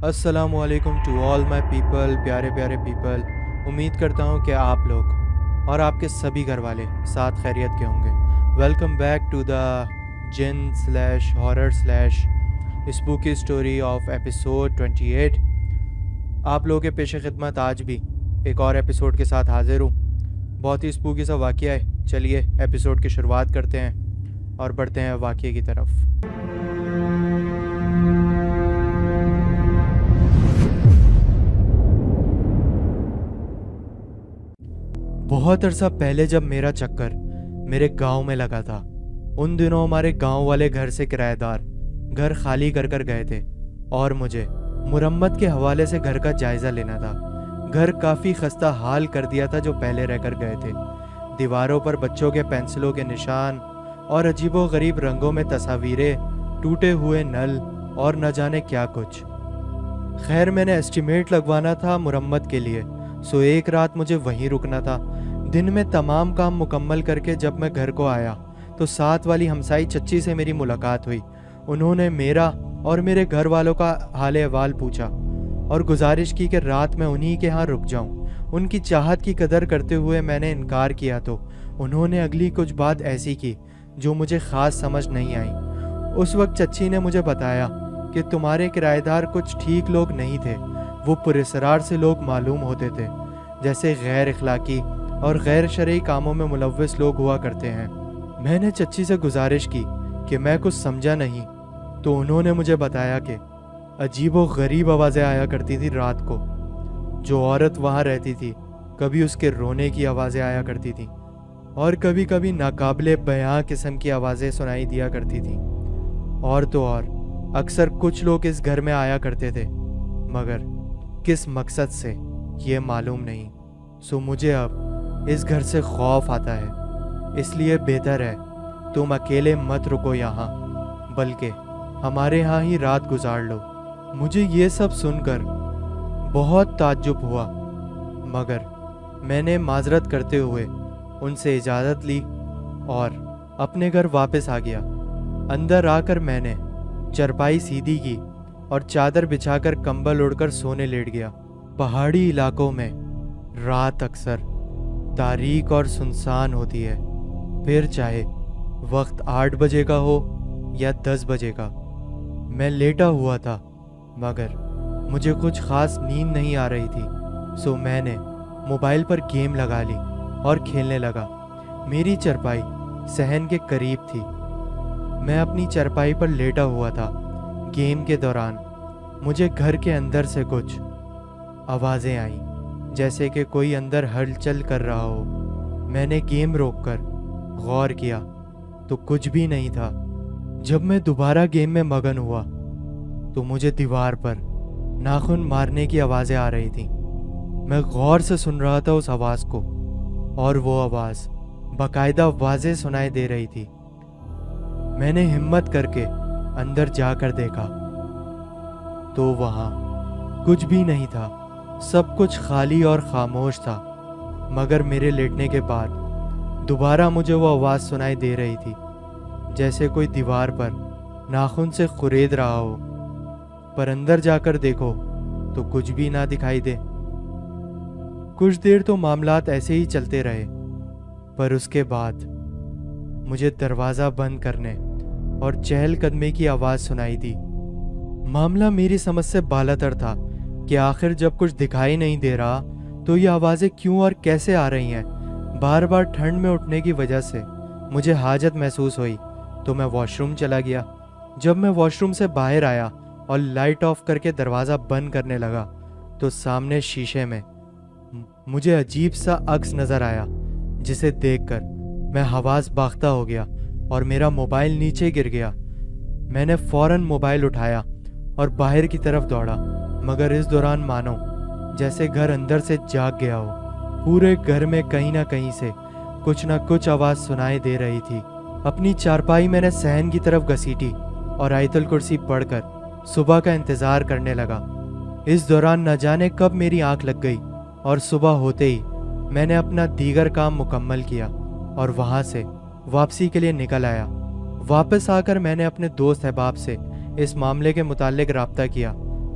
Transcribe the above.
السلام علیکم to all my people, پیارے پیارے پیپل۔ امید کرتا ہوں کہ آپ لوگ اور آپ کے سبھی گھر والے ساتھ خیریت کے ہوں گے۔ Welcome back to the jinn slash horror slash spooky story of episode 28۔ آپ لوگوں کے پیش خدمت آج بھی ایک اور ایپیسوڈ کے ساتھ حاضر ہوں۔ بہت ہی اسپوکی سا واقعہ ہے۔ چلیے ایپیسوڈ کی شروعات کرتے ہیں اور بڑھتے ہیں واقعے کی طرف۔ بہت عرصہ پہلے جب میرا چکر میرے گاؤں میں لگا تھا، ان دنوں ہمارے گاؤں والے گھر سے کرایہ دار گھر خالی کر گئے تھے اور مجھے مرمت کے حوالے سے گھر کا جائزہ لینا تھا۔ گھر کافی خستہ حال کر دیا تھا جو پہلے رہ کر گئے تھے۔ دیواروں پر بچوں کے پینسلوں کے نشان اور عجیب و غریب رنگوں میں تصاویریں، ٹوٹے ہوئے نل اور نہ جانے کیا کچھ۔ خیر میں نے ایسٹیمیٹ لگوانا تھا مرمت کے لیے، سو ایک رات مجھے وہیں رکنا تھا۔ دن میں تمام کام مکمل کر کے جب میں گھر کو آیا تو ساتھ والی ہمسائی چچی سے میری ملاقات ہوئی۔ انہوں نے میرا اور میرے گھر والوں کا حال احوال پوچھا اور گزارش کی کہ رات میں انہی کے ہاں رک جاؤں۔ ان کی چاہت کی قدر کرتے ہوئے میں نے انکار کیا تو انہوں نے اگلی کچھ بات ایسی کی جو مجھے خاص سمجھ نہیں آئی۔ اس وقت چچی نے مجھے بتایا کہ تمہارے کرایہ دار کچھ ٹھیک لوگ نہیں تھے، وہ پراسرار سے لوگ معلوم ہوتے تھے، جیسے غیر اخلاقی اور غیر شرعی کاموں میں ملوث لوگ ہوا کرتے ہیں۔ میں نے چچی سے گزارش کی کہ میں کچھ سمجھا نہیں تو انہوں نے مجھے بتایا کہ عجیب و غریب آوازیں آیا کرتی تھی رات کو۔ جو عورت وہاں رہتی تھی کبھی اس کے رونے کی آوازیں آیا کرتی تھیں اور کبھی کبھی ناقابل بیاں قسم کی آوازیں سنائی دیا کرتی تھیں۔ اور تو اور اکثر کچھ لوگ اس گھر میں آیا کرتے تھے، مگر کس مقصد سے یہ معلوم نہیں۔ سو مجھے اب اس گھر سے خوف آتا ہے، اس لیے بہتر ہے تم اکیلے مت رکو یہاں، بلکہ ہمارے ہاں ہی رات گزار لو۔ مجھے یہ سب سن کر بہت تعجب ہوا، مگر میں نے معذرت کرتے ہوئے ان سے اجازت لی اور اپنے گھر واپس آ گیا۔ اندر آ کر میں نے چرپائی سیدھی کی اور چادر بچھا کر کمبل اڑ کر سونے لیٹ گیا۔ پہاڑی علاقوں میں رات اکثر تاریک اور سنسان ہوتی ہے، پھر چاہے وقت 8 بجے کا ہو یا 10 بجے کا۔ میں لیٹا ہوا تھا مگر مجھے کچھ خاص نیند نہیں آ رہی تھی، سو میں نے موبائل پر گیم لگا لی اور کھیلنے لگا۔ میری چرپائی صحن کے قریب تھی۔ میں اپنی چرپائی پر لیٹا ہوا تھا۔ گیم کے دوران مجھے گھر کے اندر سے کچھ آوازیں آئیں، جیسے کہ کوئی اندر ہلچل کر رہا ہو۔ میں نے گیم روک کر غور کیا تو کچھ بھی نہیں تھا۔ جب میں دوبارہ گیم میں مگن ہوا تو مجھے دیوار پر ناخن مارنے کی آوازیں آ رہی تھیں۔ میں غور سے سن رہا تھا اس آواز کو، اور وہ آواز باقاعدہ واضح سنائی دے رہی تھی۔ میں نے ہمت کر کے اندر جا کر دیکھا تو وہاں کچھ بھی نہیں تھا، سب کچھ خالی اور خاموش تھا۔ مگر میرے لیٹنے کے بعد دوبارہ مجھے وہ آواز سنائی دے رہی تھی، جیسے کوئی دیوار پر ناخن سے خرید رہا ہو۔ پر اندر جا کر دیکھو تو کچھ بھی نہ دکھائی دے۔ کچھ دیر تو معاملات ایسے ہی چلتے رہے، پر اس کے بعد مجھے دروازہ بند کرنے اور چہل قدمی کی آواز سنائی دی۔ معاملہ میری سمجھ سے بالاتر تھا کہ آخر جب کچھ دکھائی نہیں دے رہا تو یہ آوازیں کیوں اور کیسے آ رہی ہیں۔ بار بار ٹھنڈ میں اٹھنے کی وجہ سے مجھے حاجت محسوس ہوئی تو میں واش روم چلا گیا۔ جب میں واش روم سے باہر آیا اور لائٹ آف کر کے دروازہ بند کرنے لگا تو سامنے شیشے میں مجھے عجیب سا عکس نظر آیا، جسے دیکھ کر میں حواس باختہ ہو گیا اور میرا موبائل نیچے گر گیا۔ میں نے فوراً موبائل اٹھایا اور باہر کی طرف دوڑا، مگر اس دوران مانو جیسے گھر اندر سے جاگ گیا ہو۔ پورے گھر میں کہیں نہ کہیں سے کچھ نہ کچھ آواز سنائی دے رہی تھی۔ اپنی چارپائی میں نے صحن کی طرف گھسیٹی اور آیت الکرسی پڑھ کر صبح کا انتظار کرنے لگا۔ اس دوران نہ جانے کب میری آنکھ لگ گئی اور صبح ہوتے ہی میں نے اپنا دیگر کام مکمل کیا اور وہاں سے واپسی کے لیے نکل آیا۔ واپس آ کر میں نے اپنے دوست احباب سے اس معاملے کے متعلق رابطہ کیا